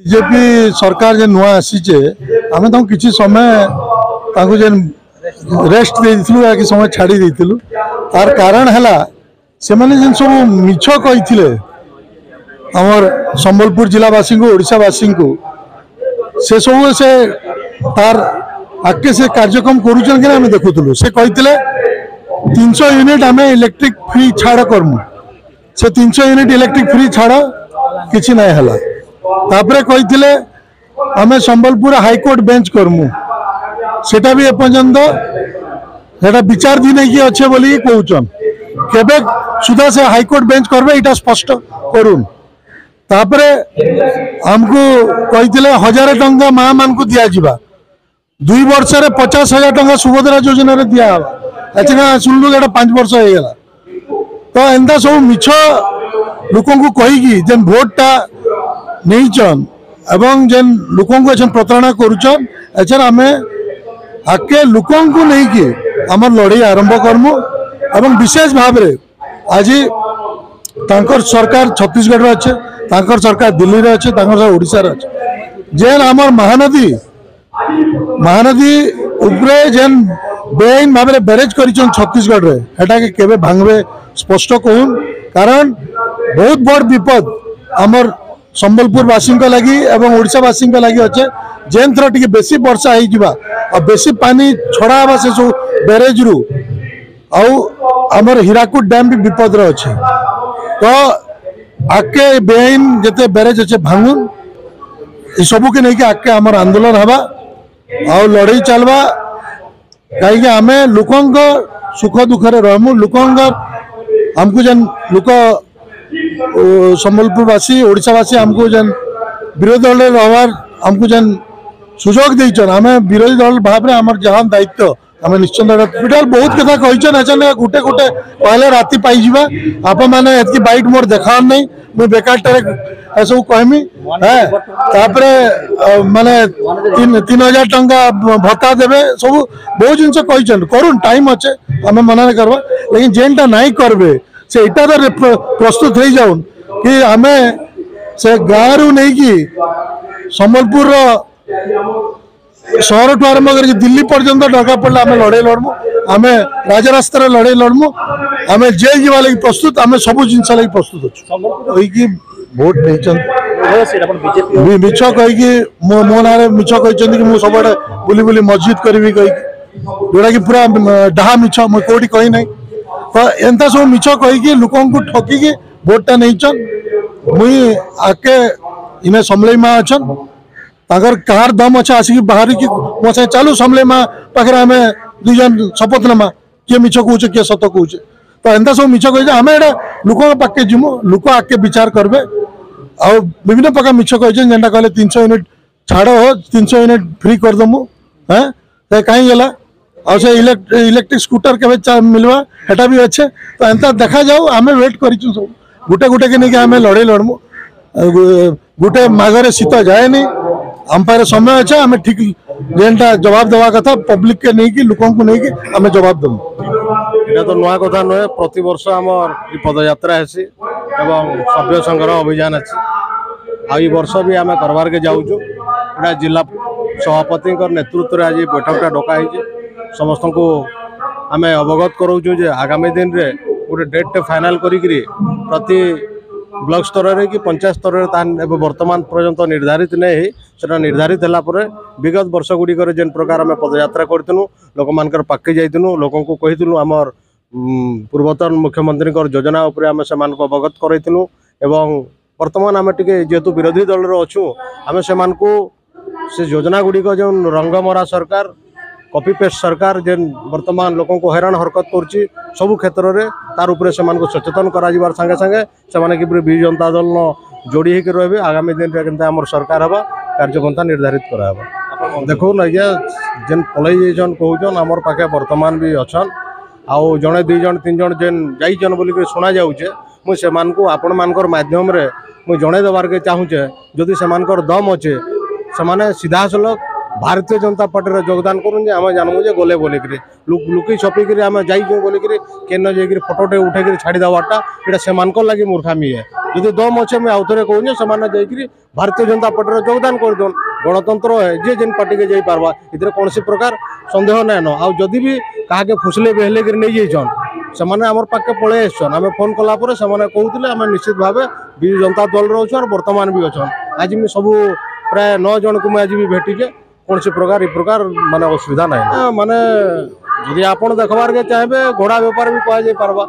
BJP सरकार जे नुआ आसीचे आमे तो किछि समय ताकू जे रेस्ट देइथिलु या कि समय छाड़ी देइथिलु तार कारण हला से माने जेन सब मिछ कहिथिले हमर संबलपुर जिलावासी को ओडिशावासी को से सब से तार आके से कार्यक्रम करूछन कि आमे देखुथलु से कहिथिले 300 यूनिट आमे इलेक्ट्रिक फ्री छाड़ करमु से 300 यूनिट इलेक्ट्रिक फ्री छाड़ किछि नै हला तापरे कहिथिले आमे संबलपुर हाईकोर्ट बेंच करमु सेटा भी एपर्यंत सेटा विचारधीन की अच्छे बोली कहउछन केबे सुधा से हाईकोर्ट बेंच करबे इटा स्पष्ट करूम तापरे हमको कहिथिले 1000 टंका मां मान को दिया जिबा 2 वर्ष रे 50,000 टंका सुभद्रा योजना रे दिया अच्छा सुनलु एटा 5 वर्ष हो गेला तो एंदा सब मिछ लोकन को कहिकी जेन वोटटा नहींचन एवं जेन लोकन को एछन प्रतारणा करूछन एछन आमे आके लोकन को नहीं कि हमर लड़ाई आरंभ करमु एवं विशेष भाव रे आज तांकर सरकार छत्तीसगढ़ रे अच्छे तांकर सरकार दिल्ली रे अच्छे तांकर सरकार ओडिसा रे अच्छे जेन हमर महानदी उपरे जेन बेआईन भाव रे बैरेज करिछन छत्तीसगढ़ रे हेटा के केबे भांगबे स्पष्ट कहून कारण बहुत बड़ विपद हमर संबलपुर वासी लगी एवं ओडिशावासी लगी अच्छे जेन थर टी बेसी वर्षा हो बेसी पानी छड़ा हवा से सब बैरेज रु आमर हीराकुद डैम भी विपद रे अच्छे तो आके बेआईन जिते बैरेज अच्छे भांगुन सबू के नहीं आके आमर आंदोलन हवा आ लड़ाई चलवा कहीं आमे लोकन सुख दुखरे रहमु लोकन हमको जेन लोक संबलपुरवासी ओडिशावासी हमको जेन विरोधी दल रहवार हमको जेन सुजोग देइछन आमे विरोधी दल भाव रे हमर जहां दायित्व आमे निश्चित पिटाल बहुत कथा कहिछन अचन गुटे गुटे पहले राति पाई जिबा आप माने एतकी बाइट मोर देखा नै मु बेकार टारे ऐसो कहमी है तापरे माने 3000 टंका भत्ता देबे सब बहुत जिंस कहिछन करून टाइम अच्छे आमे मना करबा लेकिन जेनटा नाही करबे से इटा प्रस्तुत हो जाऊन कि आमे से गाँव रू नहीं कि संबलपुर शहर ठू आरंभ कर दिल्ली पर्यंत दरकार पड़े आम लड़ाई लड़मु आम राजरास्तार लड़ाई लड़मु आम जेल जीवा लगी प्रस्तुत आम सब जिनस लगी प्रस्तुत अच्छी भोट नहीं मिछ कहीकि मो ना मिछ कही मुझे सब बुली बुली मस्जिद करी कही जोटा कि पूरा डाहा मिछ मुझे कौटी कही ना तो एंता सब मिछ कहीकि लोकन को ठकिकी भोटा नहीं मुई आके इने समलई माँ अच्छन ताकर कार दम अच्छे आसिक बाहर की मो से चालू समलई माँ पाखे आम दुजन शपथ नमा किए मिछ कहे किए सत कहे तो एंता सब मिछ कही आम एटा लोक पाके जीमु लोक आके विचार करबे आ विभिन्न प्रकार मिछ कही जेनटा कहले 300 यूनिट छाड़ हो 300 यूनिट फ्री करदमु हैं कहीं गला और से इलेक्ट्रिक स्कूटर के मिलवा हेटा भी अच्छे तो एंता देखा जाऊ आम वेट करूँ सब गुटे गुटे के नहीं आम लड़ाई लड़मु गुटे माघरे शीत जाए नहीं आम पारे समय अच्छे आम ठीक जेनटा जवाब देवा कथा पब्लिक के नहीं कि लोकों को नहीं कि आम जवाब देमु ये तो नुआ कथा नुहे प्रति वर्ष आमर पदयात्रा है एवं सभ्य संग्रह अभियान अच्छी वर्ष भी आम करवार के जाऊँ जिला सभापति नेतृत्व आज बैठकटा डकाई समस्त को आम अवगत कराऊँ आगामी दिन रे गोटे डेट फाइनाल करी प्रति ब्लॉक स्तर रे कि पंचायत स्तर वर्तमान पर्यंत निर्धारित नहीं से निर्धारित है विगत वर्ष गुड़िक जेन प्रकार आम पदयात्रा करूँ लोक मान पाके जाइनु लोक कहीलु आमर पूर्वतन मुख्यमंत्री योजना उपरे आम से अवगत कराइलु एवं वर्तमान आम टे जेहेतु विरोधी दल अच्छू आम से योजना गुड़िक जो रंगमरा सरकार कॉपी पेस्ट सरकार जेन वर्तमान लोकों को हैरान हरकत कर सबू क्षेत्र में तार उपरे से सचेतन कर संगे संगे से विजु जनता दल जोड़ी होकर रहे आगामी दिन में आम सरकार हवा कार्यपंथा निर्धारित करावा देखो आज्ञा जेन पलई जान कहन आमर पाखे वर्तमान भी अच्छन आउ जड़े 2 जन 3 जन जेन जाइछन बोलिक शुणा जाऊे मुझे आपण मानकर माध्यम रे मुझे जड़े देवार के चाहूचे जदि से दम अच्छे से सीधा सलख भारतीय जनता पार्टी रे योगदान करूँ आम जानमु जे गले बोलिक लुकी छपिक आम जाइए बोलिक केन जाकर फोटोटे उठे छाड़ी देवाटा यहाँ से लगी मूर्खामी है যদি দম অছে মুই আউথরে কହୁନି ସେମାନେ ଯାଇକିରି ଭାରତୀୟ ଜନତା ପାର୍ଟିର ଯୋଗଦାନ କରିଦଉନ୍ ଗଣତନ୍ତ୍ର ଯେ ଯେନ୍ ପାର୍ଟିକେ ଯାଇ ପାରବା ଏଥିରେ କୌଣସି ପ୍ରକାର ସନ୍ଦେହ ନାଇଁନ ଆଉ ଯଦି ବି କାହାକେ ଫୁସଲେ ବେହଲେ କରି ନେଇ ଯାଇଛନ୍ ସେମାନେ ଆମର ପାଖକେ ପଳେଇ ଆସିଛନ୍ ଆମେ ଫୋନ୍ କଲା ପରେ ସେମାନେ କହୁଥିଲେ ଆମେ ନିଶ୍ଚିତ ଭାବେ ବିଜୁ ଜନତା ଦଳରେ ଅଛୁ ଆଉ ବର୍ତ୍ତମାନ ବି ଅଛନ୍ ଆଜି ମୁଁ ସବୁ ପ୍ରାୟ 9 ଜଣକୁ ମୁଁ ଆଜି ବି ଭେଟିଛେ କୌଣସି ପ୍ରକାର ଏ ପ୍ରକାର ମାନେ ଅସୁବିଧା ନାହିଁ ମାନେ ଯଦି ଆପଣ ଦେଖବାରକେ ଚାହିଁବେ ଘୋଡ଼ା ବେପାର ବି କୁହାଯାଇ ପାରବା